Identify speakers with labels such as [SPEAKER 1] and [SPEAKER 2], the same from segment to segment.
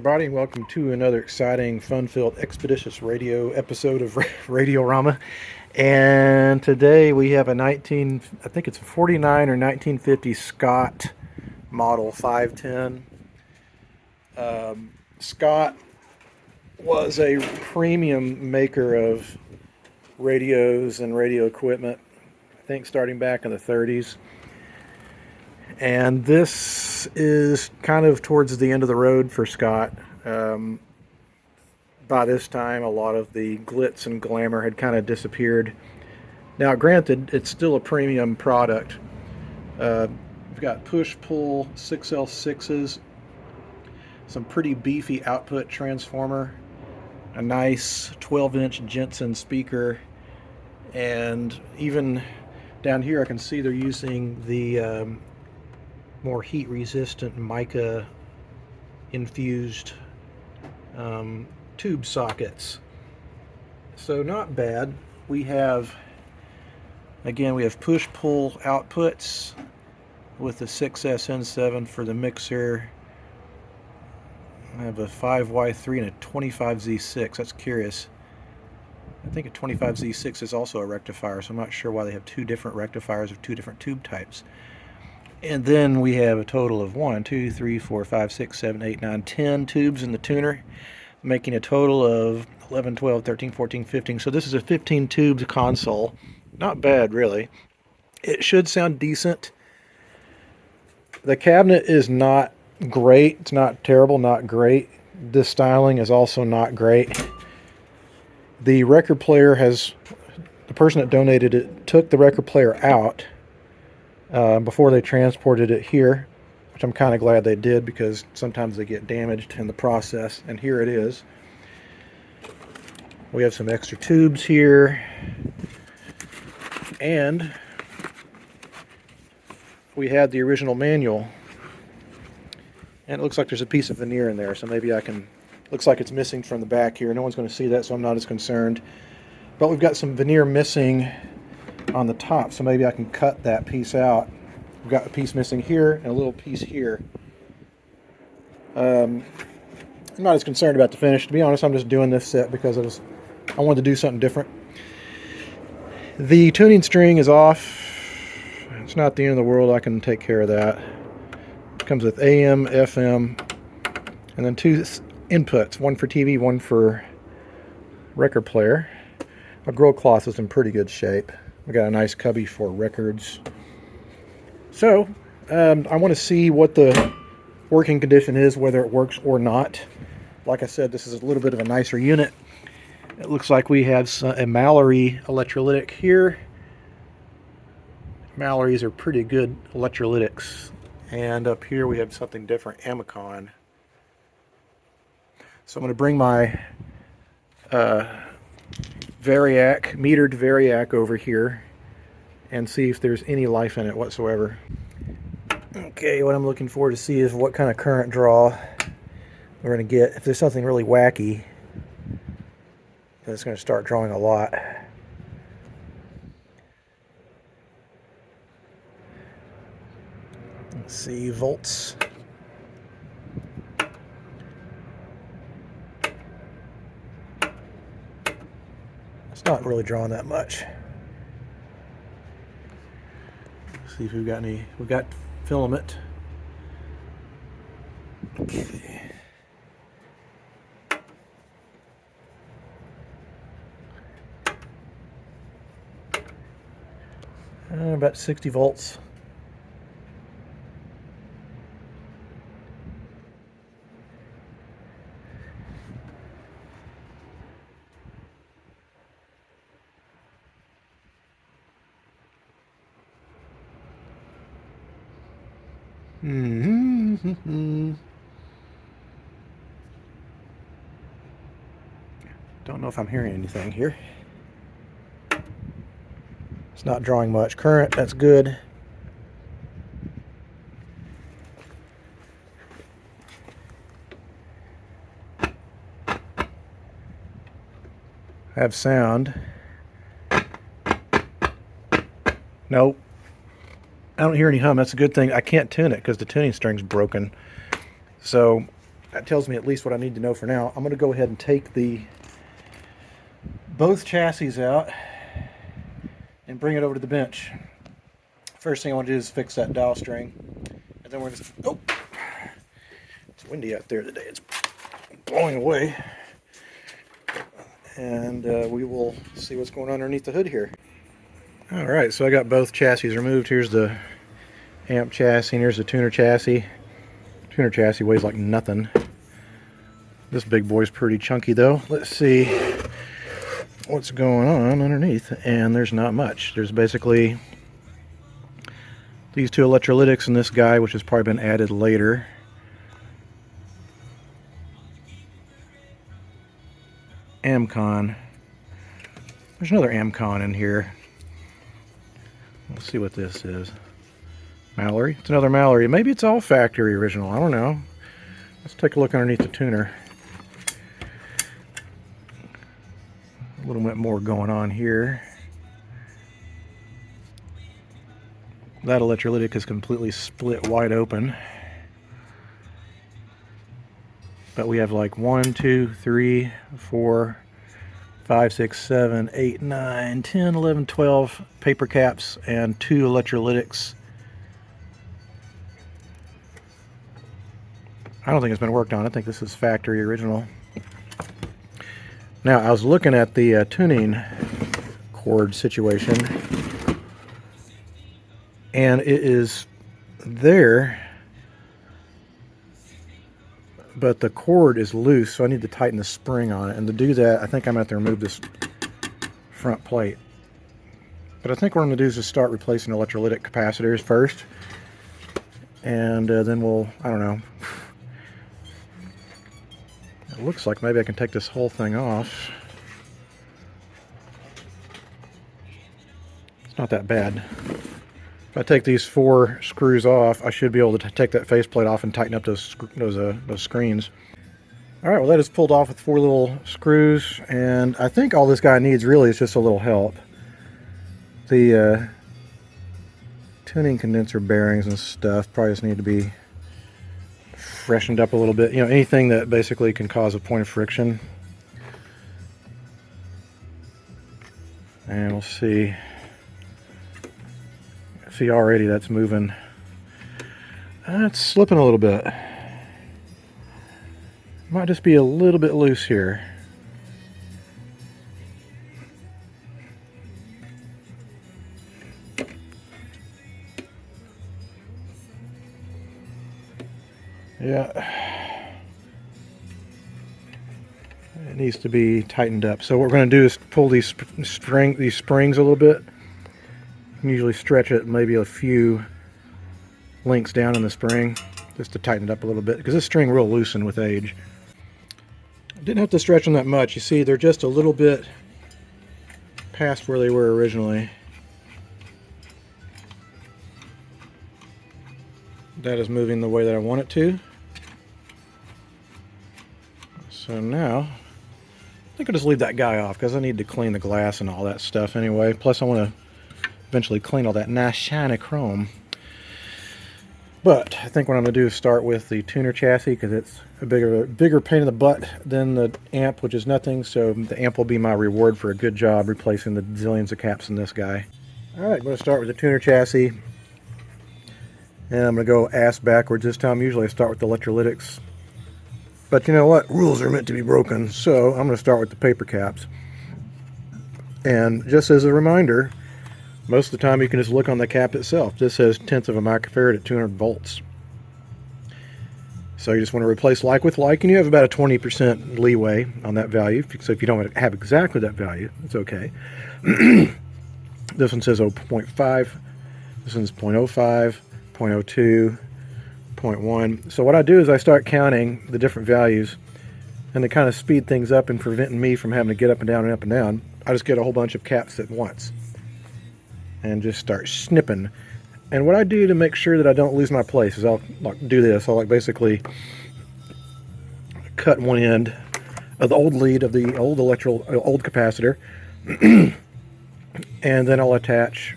[SPEAKER 1] everybody, and welcome to another exciting, fun-filled, expeditious radio episode of Radiorama. And today we have I think it's a 49 or 1950 Scott model 510. Scott was a premium maker of radios and radio equipment, I think starting back in the 30s. And this is kind of towards the end of the road for Scott. By this time, a lot of the glitz and glamour had kind of disappeared. Now, granted, it's still a premium product. We've got push-pull 6L6s, some pretty beefy output transformer, a nice 12-inch Jensen speaker, and even down here I can see they're using the more heat-resistant mica infused tube sockets. So not bad. We have push-pull outputs with the 6SN7 for the mixer. I have a 5Y3 and a 25Z6. That's curious. I think a 25Z6 is also a rectifier, so I'm not sure why they have two different rectifiers of two different tube types. And then we have a total of 1, 2, 3, 4, 5, 6, 7, 8, 9, 10 tubes in the tuner, making a total of 11, 12, 13, 14, 15. So this is a 15 tubes console. Not bad, really. It should sound decent. The cabinet is not great. It's not terrible, not great. The styling is also not great. The record player the person that donated it took the record player out before they transported it here, which I'm kind of glad they did because sometimes they get damaged in the process, and here it is. We have some extra tubes here, and we had the original manual, and it looks like there's a piece of veneer in there, so maybe looks like it's missing from the back here. No one's going to see that, so I'm not as concerned. But we've got some veneer missing on the top, so maybe I can cut that piece out. We've got a piece missing here and a little piece here. I'm not as concerned about the finish. To be honest, I'm just doing this set because I wanted to do something different. The tuning string is off. It's not the end of the world. I can take care of that. It comes with AM, FM, and then two inputs, one for TV, one for record player. My grill cloth is in pretty good shape. We got a nice cubby for records. So, I want to see what the working condition is, whether it works or not. Like I said, this is a little bit of a nicer unit. It looks like we have a Mallory electrolytic here. Mallory's are pretty good electrolytics. And up here we have something different, Amicon. So I'm going to bring my metered Variac over here and see if there's any life in it whatsoever. Okay, what I'm looking for to see is what kind of current draw we're going to get. If there's something really wacky, then it's going to start drawing a lot. Let's see, volts. It's not really drawing that much. Let's see if we've got any. We've got filament. Okay. About 60 volts. Don't know if I'm hearing anything here. It's not drawing much current. That's good. Have sound. Nope. I don't hear any hum. That's a good thing. I can't tune it because the tuning string's broken. So that tells me at least what I need to know for now. I'm going to go ahead and take both chassis out and bring it over to the bench. First thing I want to do is fix that dowel string, and then we're just, oh, it's windy out there today. It's blowing away, and we will see what's going on underneath the hood here. All right, so I got both chassis removed. Here's the amp chassis, and here's the tuner chassis. Tuner chassis weighs like nothing. This big boy's pretty chunky though. Let's see what's going on underneath, and there's not much. There's basically these two electrolytics and this guy, which has probably been added later. Amcon. There's another Amcon in here. Let's see what this is. Mallory. It's another Mallory. Maybe it's all factory original. I don't know. Let's take a look underneath the tuner. A little bit more going on here. That electrolytic is completely split wide open. But we have like 1, 2, 3, 4, 5, 6, 7, 8, 9, 10, 11, 12 paper caps and 2 electrolytics. I don't think it's been worked on. I think this is factory original. Now, I was looking at the tuning cord situation, and it is there, but the cord is loose, so I need to tighten the spring on it. And to do that, I think I'm going to have to remove this front plate. But I think what I'm going to do is just start replacing electrolytic capacitors first, and then we'll, I don't know. It looks like maybe I can take this whole thing off. It's not that bad. If I take these 4 screws off, I should be able to take that faceplate off and tighten up those screens. All right, well, that is pulled off with 4 little screws, and I think all this guy needs really is just a little help. The tuning condenser bearings and stuff probably just need to be freshened up a little bit. You know, anything that basically can cause a point of friction. And we'll see. See, already that's moving. It's slipping a little bit. Might just be a little bit loose here. Yeah, it needs to be tightened up. So what we're going to do is pull these springs a little bit. You can usually stretch it maybe a few links down in the spring just to tighten it up a little bit, because this string will loosen with age. I didn't have to stretch them that much. You see, they're just a little bit past where they were originally. That is moving the way that I want it to. So now, I think I'll just leave that guy off because I need to clean the glass and all that stuff anyway. Plus I want to eventually clean all that nice shiny chrome. But I think what I'm going to do is start with the tuner chassis, because it's a bigger pain in the butt than the amp, which is nothing. So the amp will be my reward for a good job replacing the zillions of caps in this guy. Alright, I'm going to start with the tuner chassis. And I'm going to go ass backwards this time. Usually I start with the electrolytics. But you know what? Rules are meant to be broken. So I'm going to start with the paper caps. And just as a reminder, most of the time you can just look on the cap itself. This says 1/10 of a microfarad at 200 volts. So you just want to replace like with like, and you have about a 20% leeway on that value. So if you don't have exactly that value, it's okay. This one says 0.5. This one's 0.05. 0.02, 0.1. So what I do is I start counting the different values, and to kind of speed things up and preventing me from having to get up and down and up and down, I just get a whole bunch of caps at once and just start snipping. And what I do to make sure that I don't lose my place is I'll do this. I'll basically cut one end of the old lead of the old capacitor, and then I'll attach,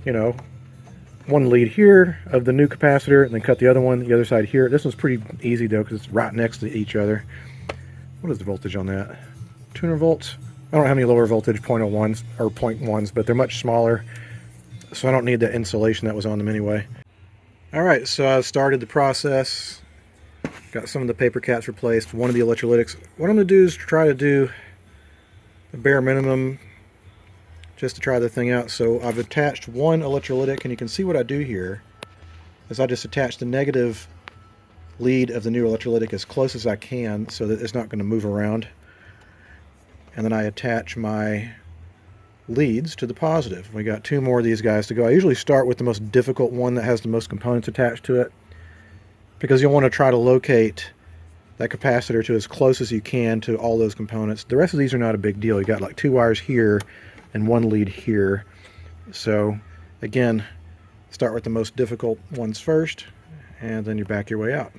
[SPEAKER 1] you know, one lead here of the new capacitor, and then cut the other one, the other side here. This one's pretty easy though, because it's right next to each other. What is the voltage on that? 200 volts. I don't have any lower voltage 0.01s or 0.1s, but they're much smaller, so I don't need that insulation that was on them anyway. Alright, so I started the process. Got some of the paper caps replaced, one of the electrolytics. What I'm going to do is try to do the bare minimum just to try the thing out. So I've attached one electrolytic, and you can see what I do here is I just attach the negative lead of the new electrolytic as close as I can so that it's not going to move around. And then I attach my leads to the positive. We got two more of these guys to go. I usually start with the most difficult one that has the most components attached to it, because you'll want to try to locate that capacitor to as close as you can to all those components. The rest of these are not a big deal. You got like two wires here and one lead here. So again, start with the most difficult ones first, and then you back your way out.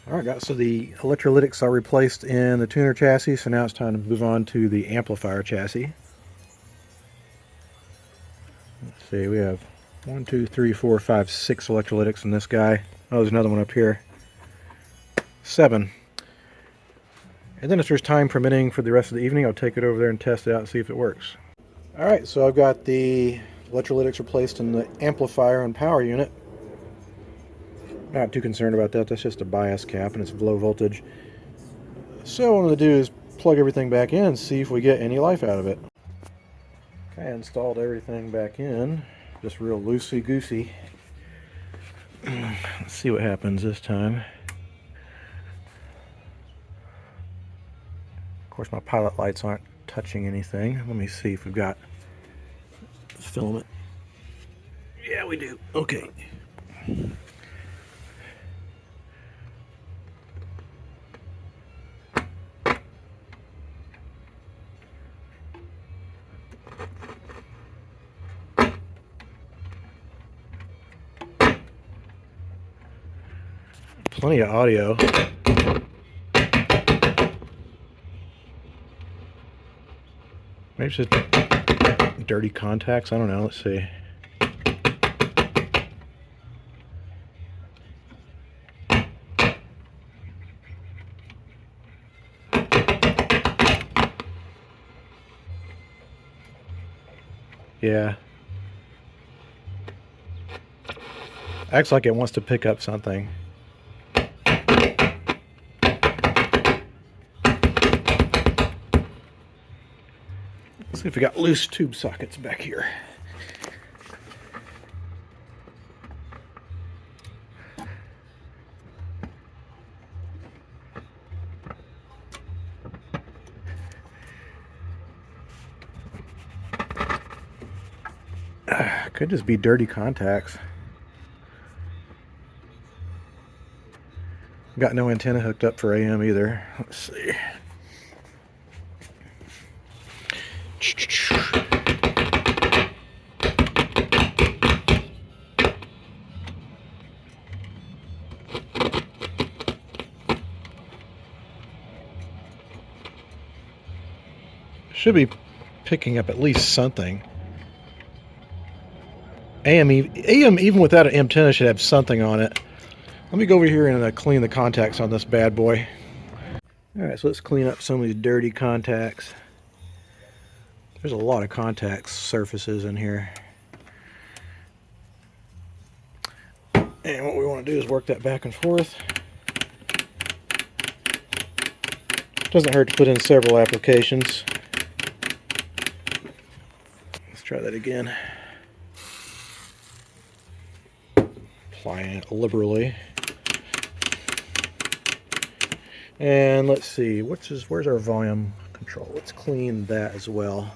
[SPEAKER 1] Alright guys, so the electrolytics are replaced in the tuner chassis, so now it's time to move on to the amplifier chassis. Let's see, we have 1, 2, 3, 4, 5, 6 electrolytics in this guy. Oh, there's another one up here. 7. And then if there's time permitting for the rest of the evening, I'll take it over there and test it out and see if it works. Alright, so I've got the electrolytics replaced in the amplifier and power unit. Not too concerned about that, that's just a bias cap and it's low voltage. So what I'm going to do is plug everything back in and see if we get any life out of it. Okay, I installed everything back in, just real loosey-goosey. Let's see what happens this time. Of course, my pilot lights aren't touching anything. Let me see if we've got the filament. Yeah, we do. Okay. Plenty of audio. Maybe it's just dirty contacts. I don't know. Let's see. Yeah. Acts like it wants to pick up something. Let's see if we got loose tube sockets back here. Could just be dirty contacts. Got no antenna hooked up for AM either. Let's see. Should be picking up at least something. AM even without an antenna should have something on it. Let me go over here and clean the contacts on this bad boy. Alright, so let's clean up some of these dirty contacts. There's a lot of contact surfaces in here. And what we want to do is work that back and forth. Doesn't hurt to put in several applications. Let's try that again. Applying it liberally. And let's see, where's our volume control? Let's clean that as well.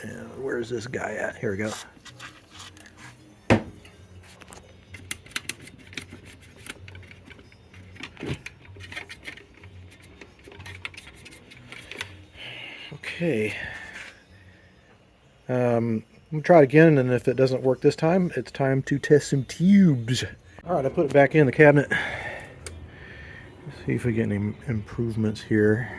[SPEAKER 1] And where's this guy at? Here we go. Okay. I'm going to try it again, and if it doesn't work this time, it's time to test some tubes. Alright, I put it back in the cabinet. Let's see if we get any improvements here.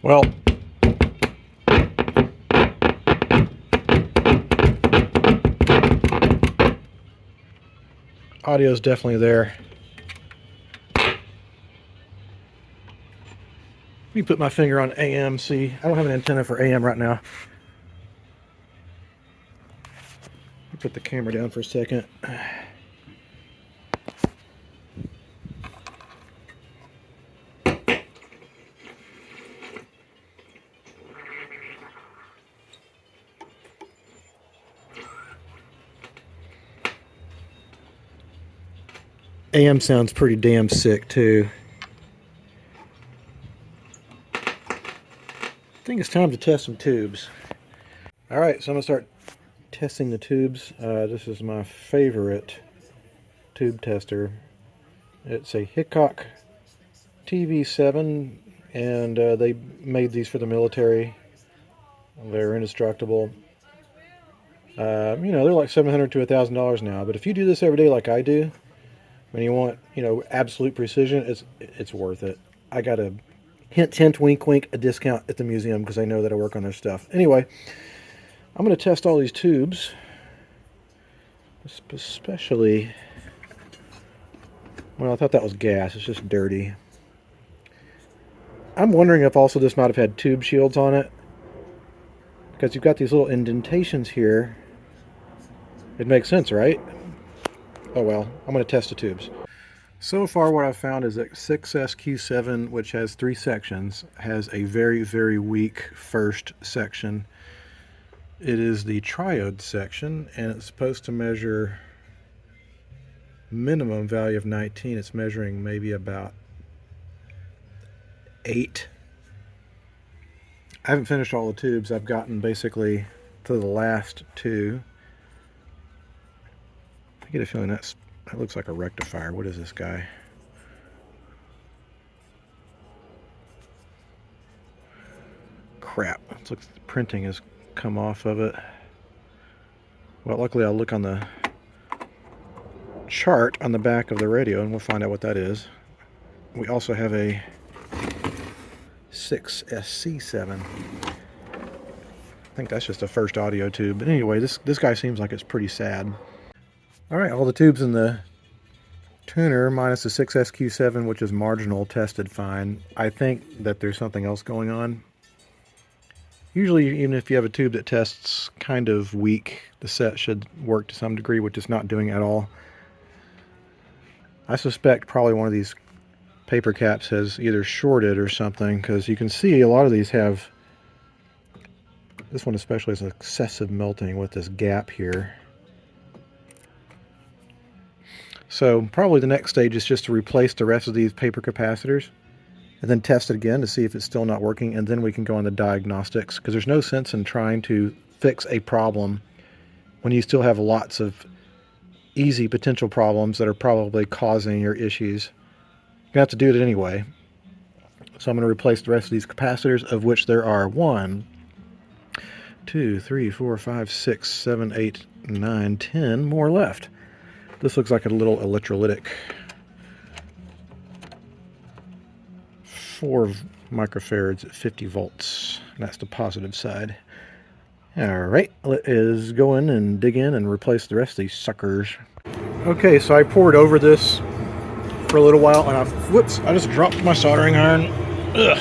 [SPEAKER 1] Well, audio is definitely there. Let me put my finger on AM. See, I don't have an antenna for AM right now. Let me put the camera down for a second. AM sounds pretty damn sick too. I think it's time to test some tubes. Alright, so I'm going to start testing the tubes. This is my favorite tube tester. It's a Hickok TV7, and they made these for the military. They're indestructible. You know, they're like $700 to $1,000 now, but if you do this every day like I do, when you want, you know, absolute precision, it's worth it. I got a hint, wink, wink, a discount at the museum because I know that I work on their stuff. Anyway, I'm going to test all these tubes, especially, well, I thought that was gas. It's just dirty. I'm wondering if also this might have had tube shields on it, because you've got these little indentations here. It makes sense, right? Oh well, I'm going to test the tubes. So far what I've found is that 6SQ7, which has 3 sections, has a very, very weak first section. It is the triode section, and it's supposed to measure minimum value of 19. It's measuring maybe about 8. I haven't finished all the tubes. I've gotten basically to the last 2. I get a feeling that looks like a rectifier. What is this guy? Crap. It looks like the printing has come off of it. Well, luckily I'll look on the chart on the back of the radio and we'll find out what that is. We also have a 6SC7. I think that's just a first audio tube. But anyway, this guy seems like it's pretty sad. Alright, all the tubes in the tuner minus the 6SQ7, which is marginal, tested fine. I think that there's something else going on. Usually, even if you have a tube that tests kind of weak, the set should work to some degree, which it's not doing at all. I suspect probably one of these paper caps has either shorted or something, because you can see a lot of these have, this one especially has excessive melting with this gap here. So probably the next stage is just to replace the rest of these paper capacitors and then test it again to see if it's still not working, and then we can go on the diagnostics, because there's no sense in trying to fix a problem when you still have lots of easy potential problems that are probably causing your issues. You're going to have to do it anyway. So I'm going to replace the rest of these capacitors, of which there are 1, 2, 3, 4, 5, 6, 7, 8, 9, 10 more left. This looks like a little electrolytic. 4 microfarads at 50 volts. That's the positive side. Alright, let's go in and dig in and replace the rest of these suckers. Okay, so I poured over this for a little while, and I just dropped my soldering iron. Ugh.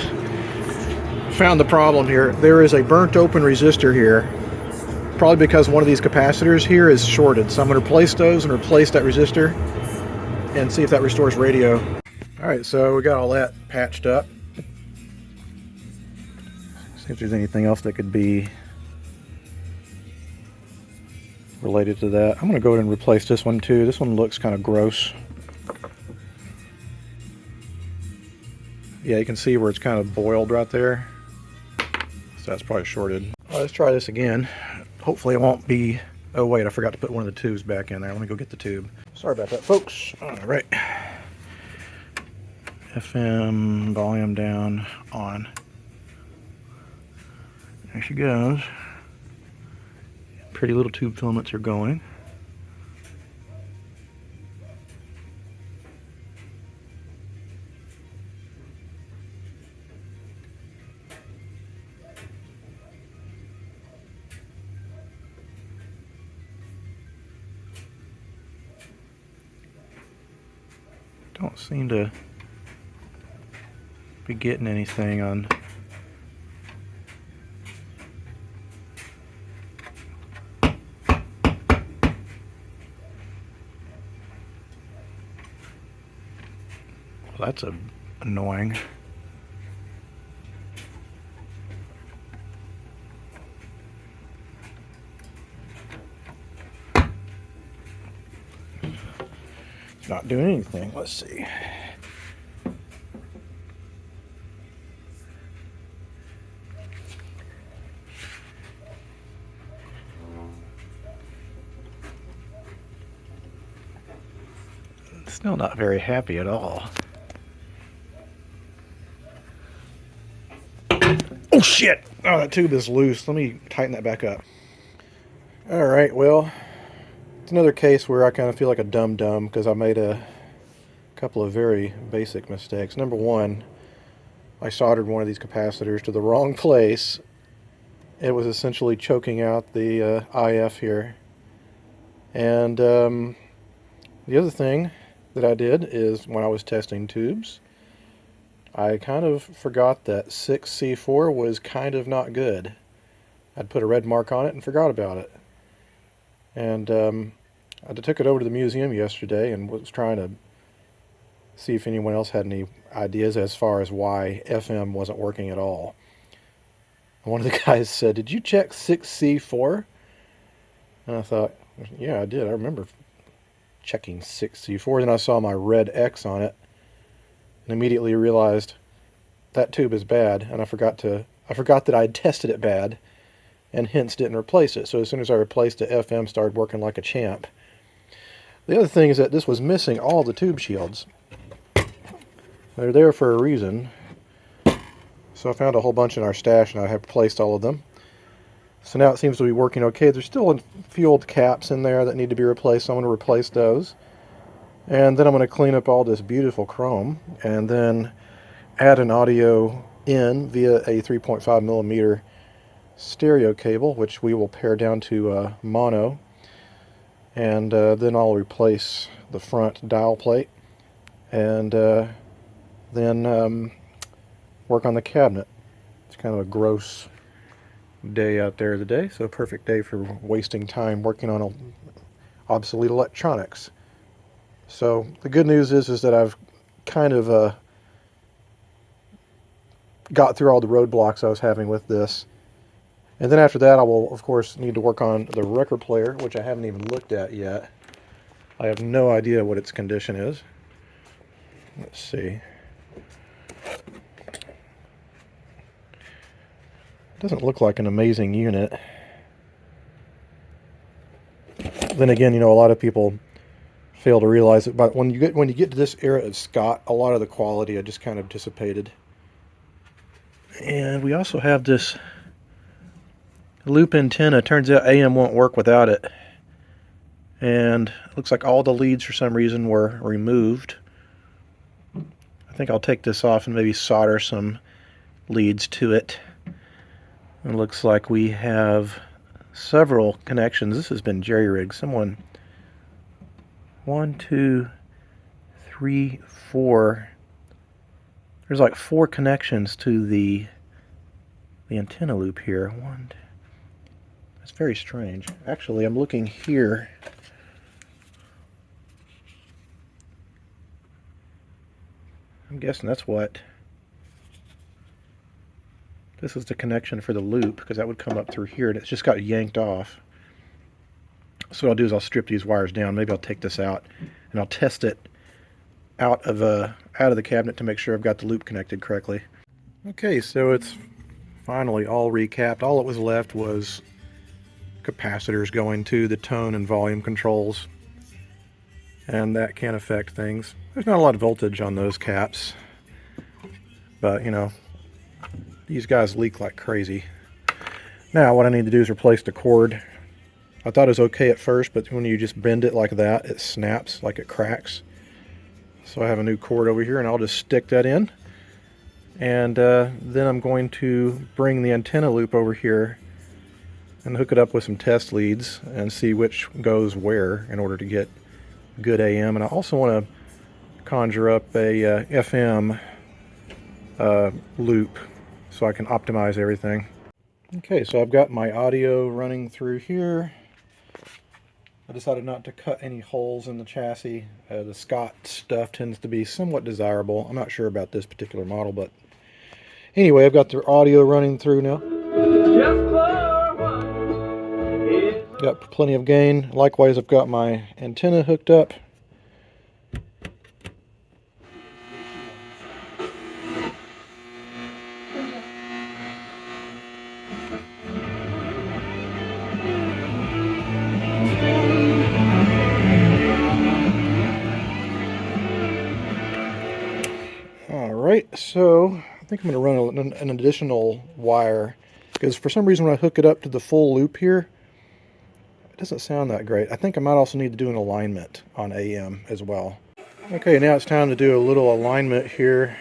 [SPEAKER 1] Found the problem here. There is a burnt open resistor here, probably because one of these capacitors here is shorted. So I'm going to replace those and replace that resistor and see if that restores radio. Alright, so we got all that patched up. See if there's anything else that could be related to that. I'm going to go ahead and replace this one too. This one looks kind of gross. Yeah, you can see where it's kind of boiled right there. So that's probably shorted. Well, let's try this again. Hopefully it won't be... Oh wait, I forgot to put one of the tubes back in there. Let me go get the tube. Sorry about that, folks. Alright. FM, volume down, on. There she goes. Pretty little tube filaments are going. Don't seem to be getting anything on. Well, that's annoying. It's not doing anything. Let's see. Still not very happy at all. Oh shit! Oh, that tube is loose. Let me tighten that back up. Alright, well, it's another case where I kind of feel like a dum-dum because I made a couple of very basic mistakes. Number one, I soldered one of these capacitors to the wrong place. It was essentially choking out the IF here. And the other thing that I did is when I was testing tubes, I kind of forgot that 6C4 was kind of not good. I'd put a red mark on it and forgot about it. And I took it over to the museum yesterday and was trying to see if anyone else had any ideas as far as why FM wasn't working at all. And one of the guys said, "Did you check 6C4? And I thought, yeah, I did. I remember checking 6C4. Then I saw my red X on it and immediately realized that tube is bad, and I forgot that I'd tested it bad and hence didn't replace it. So as soon as I replaced it, FM started working like a champ. The other thing is that this was missing all the tube shields. They're there for a reason. So I found a whole bunch in our stash and I have replaced all of them. So now it seems to be working okay. There's still a few old caps in there that need to be replaced, so I'm going to replace those. And then I'm going to clean up all this beautiful chrome and then add an audio in via a 3.5 millimeter stereo cable, which we will pare down to mono. And then I'll replace the front dial plate and then work on the cabinet. It's kind of a gross day out there today, so a perfect day for wasting time working on obsolete electronics. So the good news is that I've kind of got through all the roadblocks I was having with this. And then after that I will of course need to work on the record player, which I haven't even looked at yet. I have no idea what its condition is. Let's see. Doesn't look like an amazing unit. Then again, you know, a lot of people fail to realize it, but when you get to this era of Scott, a lot of the quality had just kind of dissipated. And we also have this loop antenna. Turns out AM won't work without it. And it looks like all the leads for some reason were removed. I think I'll take this off and maybe solder some leads to it. It looks like we have several connections. This has been jerry-rigged. Someone, 1, 2, 3, 4. There's like 4 connections to the antenna loop here. 1, 2. That's very strange. Actually, I'm looking here. I'm guessing that's what. This is the connection for the loop, because that would come up through here, and it's just got yanked off. So what I'll do is I'll strip these wires down. Maybe I'll take this out, and I'll test it out of the cabinet to make sure I've got the loop connected correctly. Okay, so it's finally all recapped. All that was left was capacitors going to the tone and volume controls, and that can affect things. There's not a lot of voltage on those caps, but you know, these guys leak like crazy. Now what I need to do is replace the cord. I thought it was okay at first, but when you just bend it like that, it snaps, like it cracks. So I have a new cord over here, and I'll just stick that in. And then I'm going to bring the antenna loop over here and hook it up with some test leads and see which goes where in order to get good AM. And I also want to conjure up a FM loop so I can optimize everything. Okay, so I've got my audio running through here. I decided not to cut any holes in the chassis. The Scott stuff tends to be somewhat desirable. I'm not sure about this particular model, but anyway, I've got the audio running through now. Got plenty of gain. Likewise, I've got my antenna hooked up. Alright, so I think I'm going to run an additional wire, because for some reason when I hook it up to the full loop here, it doesn't sound that great. I think I might also need to do an alignment on AM as well. Okay, now it's time to do a little alignment here.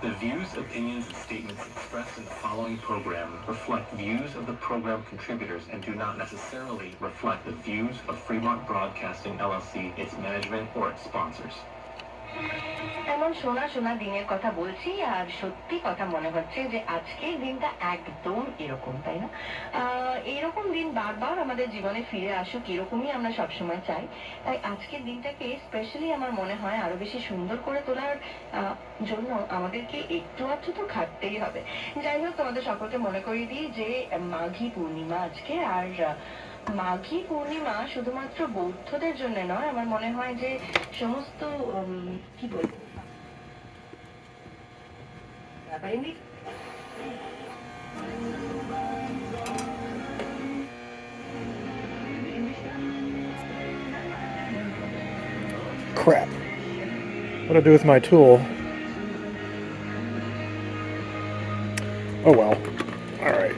[SPEAKER 2] The views, opinions, and statements expressed in the following program reflect views of the program contributors and do not necessarily reflect the views of Fremont Broadcasting LLC, its management, or its sponsors. এমন সোনা সোনা দিনের কথা বলছি আর সত্যি কথা মনে হচ্ছে যে আজকের দিনটা একদম এরকম, তাই না? এরকম দিন বারবার আমাদের জীবনে ফিরে আসুক, এরকমই আমরা সবসময় চাই। তাই আজকের দিনটাকে স্পেশালি আমার মনে হয় আরো বেশি সুন্দর করে তোলার জন্য আমাদেরকে একটু আধটু তো খাটতেই হবে। যাই হোক, তোমাদের সকলকে মনে করিয়ে দিই যে মাঘী পূর্ণিমা আজকে। আর মাঘী পূর্ণিমা শুধুমাত্র বৌদ্ধদের জন্য নয়, আমার মনে হয় যে সমস্ত কি বলবো
[SPEAKER 1] Crap. What do I do with my tool? Oh well. Alright.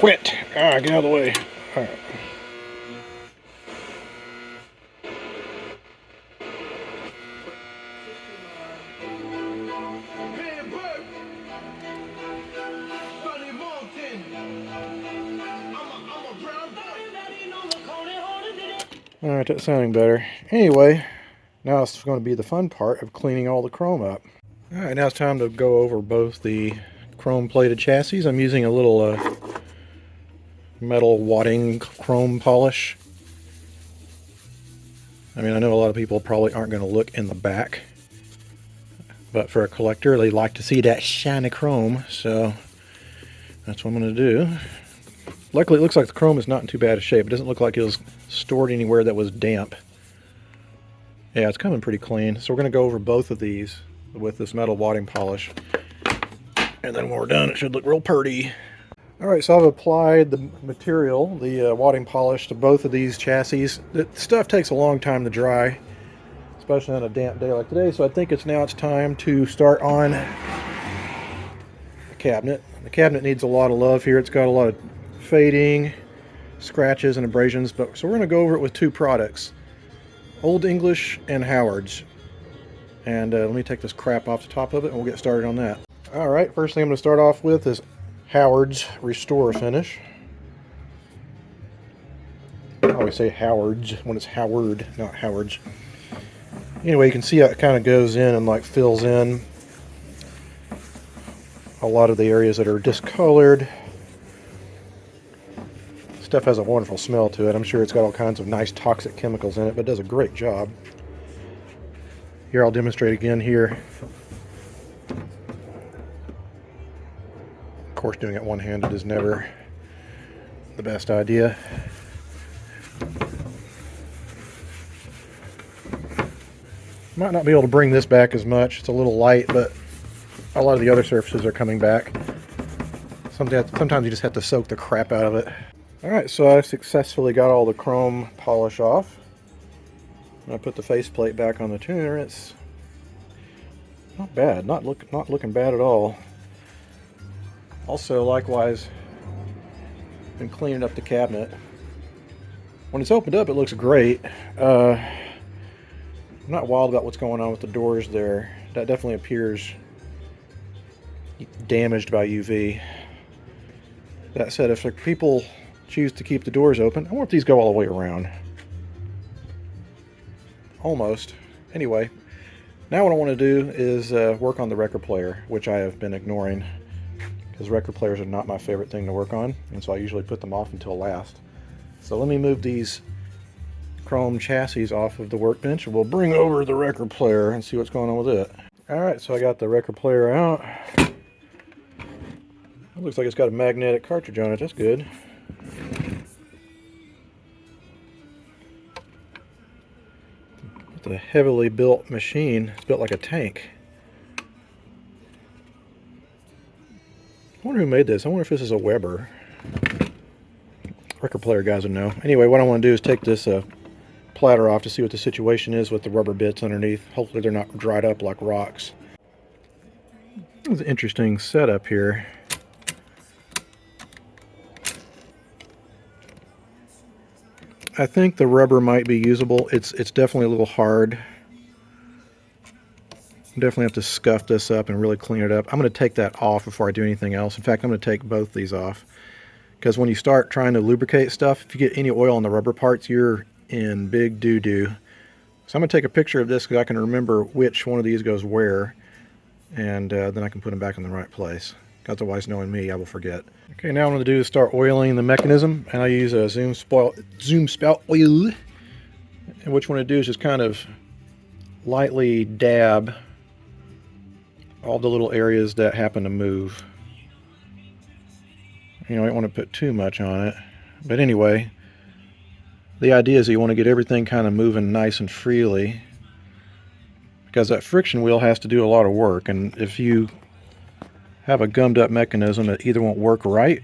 [SPEAKER 1] Quit! Ah, get out of the way. All right. Alright, that's sounding better. Anyway, now it's going to be the fun part of cleaning all the chrome up. Alright, now it's time to go over both the chrome plated chassis. I'm using a little metal wadding chrome polish. I mean, I know a lot of people probably aren't going to look in the back, but for a collector, they like to see that shiny chrome, so that's what I'm going to do. Luckily, it looks like the chrome is not in too bad a shape. It doesn't look like it was stored anywhere that was damp. Yeah, it's coming pretty clean. So we're going to go over both of these with this metal wadding polish. And then when we're done, it should look real pretty. Alright, so I've applied the material, the wadding polish, to both of these chassis. The stuff takes a long time to dry, especially on a damp day like today, so I think it's time to start on the cabinet. The cabinet needs a lot of love here. It's got a lot of fading, scratches, and abrasions, so we're going to go over it with two products, Old English and Howard's. And let me take this crap off the top of it and we'll get started on that. Alright, first thing I'm going to start off with is Howard's Restore Finish. I always say Howard's when it's Howard, not Howard's. Anyway, you can see how it kind of goes in and like fills in a lot of the areas that are discolored. Stuff has a wonderful smell to it. I'm sure it's got all kinds of nice toxic chemicals in it, but it does a great job. Here, I'll demonstrate again here. Of course, doing it one-handed is never the best idea. Might not be able to bring this back as much. It's a little light, but a lot of the other surfaces are coming back. Sometimes you just have to soak the crap out of it. Alright, so I successfully got all the chrome polish off. I put the faceplate back on the tuner. It's Not bad. Not looking bad at all. Also, likewise, been cleaning up the cabinet. When it's opened up, it looks great. I'm not wild about what's going on with the doors there. That definitely appears damaged by UV. That said, if people choose to keep the doors open, I wonder if these go all the way around. Almost. Anyway, now what I want to do is work on the record player, which I have been ignoring because record players are not my favorite thing to work on, and so I usually put them off until last. So let me move these chrome chassis off of the workbench and we'll bring over the record player and see what's going on with it. Alright, so I got the record player out. It looks like it's got a magnetic cartridge on it. That's good. It's a heavily built machine. It's built like a tank. I wonder who made this. I wonder if this is a Weber. Record player guys would know. Anyway, what I want to do is take this platter off to see what the situation is with the rubber bits underneath. Hopefully they're not dried up like rocks. It's an interesting setup here. I think the rubber might be usable. It's definitely a little hard. Definitely have to scuff this up and really clean it up. I'm going to take that off before I do anything else. In fact, I'm going to take both these off. Because when you start trying to lubricate stuff, if you get any oil on the rubber parts, you're in big doo-doo. So I'm going to take a picture of this because I can remember which one of these goes where. And then I can put them back in the right place. Otherwise, knowing me, I will forget. Okay, now what I'm going to do is start oiling the mechanism. And I use a zoom spout oil. And what you want to do is just kind of lightly dab all the little areas that happen to move. You know, I don't want to put too much on it. But anyway, the idea is that you want to get everything kind of moving nice and freely. Because that friction wheel has to do a lot of work. And if you have a gummed up mechanism, it either won't work right,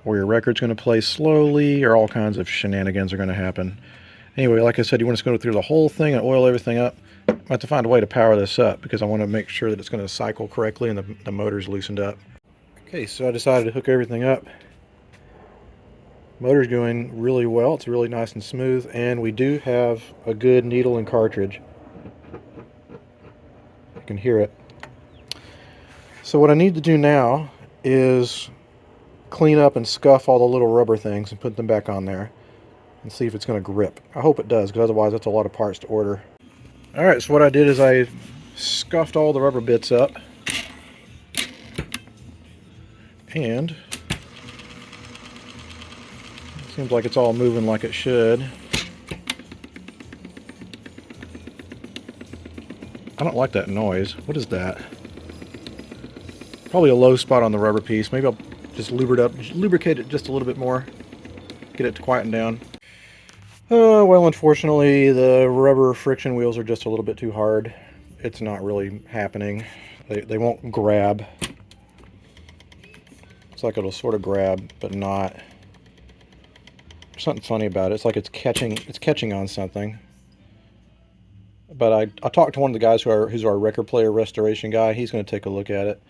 [SPEAKER 1] or your record's going to play slowly, or all kinds of shenanigans are going to happen. Anyway, like I said, you want to go through the whole thing and oil everything up. I have to find a way to power this up because I want to make sure that it's going to cycle correctly and the motor's loosened up. Okay, so I decided to hook everything up. Motor's going really well. It's really nice and smooth, and we do have a good needle and cartridge. You can hear it. So what I need to do now is clean up and scuff all the little rubber things and put them back on there and see if it's going to grip. I hope it does, because otherwise that's a lot of parts to order. Alright, so what I did is I scuffed all the rubber bits up, and it seems like it's all moving like it should. I don't like that noise. What is that? Probably a low spot on the rubber piece. Maybe I'll just lubricate it just a little bit more. Get it to quieten down. Well, unfortunately, the rubber friction wheels are just a little bit too hard. It's not really happening. They won't grab. It's like it'll sort of grab, but not. There's something funny about it. It's like it's catching on something. But I talked to one of the guys who's our record player restoration guy. He's going to take a look at it.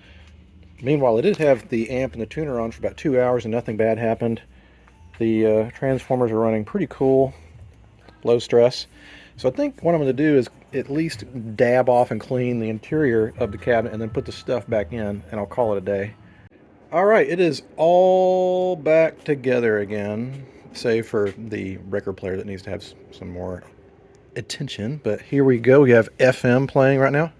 [SPEAKER 1] Meanwhile, I did have the amp and the tuner on for about 2 hours and nothing bad happened. The transformers are running pretty cool, low stress. So I think what I'm going to do is at least dab off and clean the interior of the cabinet and then put the stuff back in, and I'll call it a day. Alright, it is all back together again, save for the record player that needs to have some more attention. But here we go. We have FM playing right now.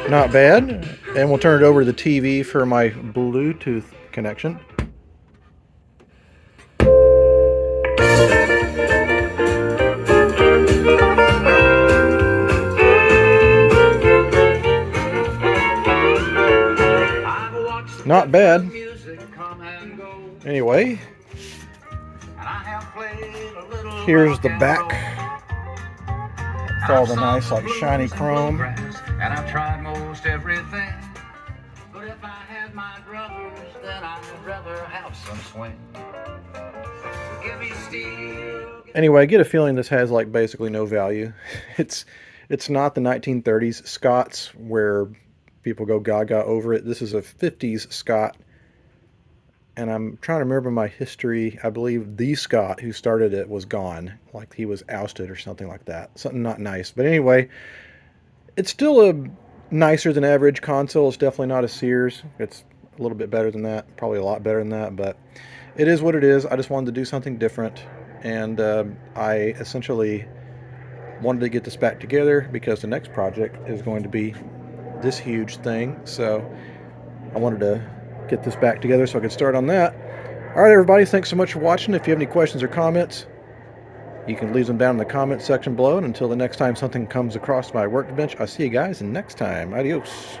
[SPEAKER 1] Not bad. And we'll turn it over to the TV for my Bluetooth connection. Not bad. Anyway, here's the back. It's all the nice, like, shiny chrome.
[SPEAKER 3] And I've tried most everything, but if I had my druthers, then I'd rather have some swing.
[SPEAKER 1] Anyway, I get a feeling this has like basically no value. It's not the 1930s Scots where people go gaga over it. This is a 50s Scot, and I'm trying to remember my history. I believe the Scot who started it was gone, like he was ousted or something like that. Something not nice. But anyway, it's still a nicer than average console. It's definitely not a Sears. It's a little bit better than that, probably a lot better than that, but it is what it is. I just wanted to do something different, and I essentially wanted to get this back together because the next project is going to be this huge thing. So I wanted to get this back together so I could start on that. All right, everybody, thanks so much for watching. If you have any questions or comments, you can leave them down in the comment section below. And until the next time something comes across my workbench, I'll see you guys next time. Adios.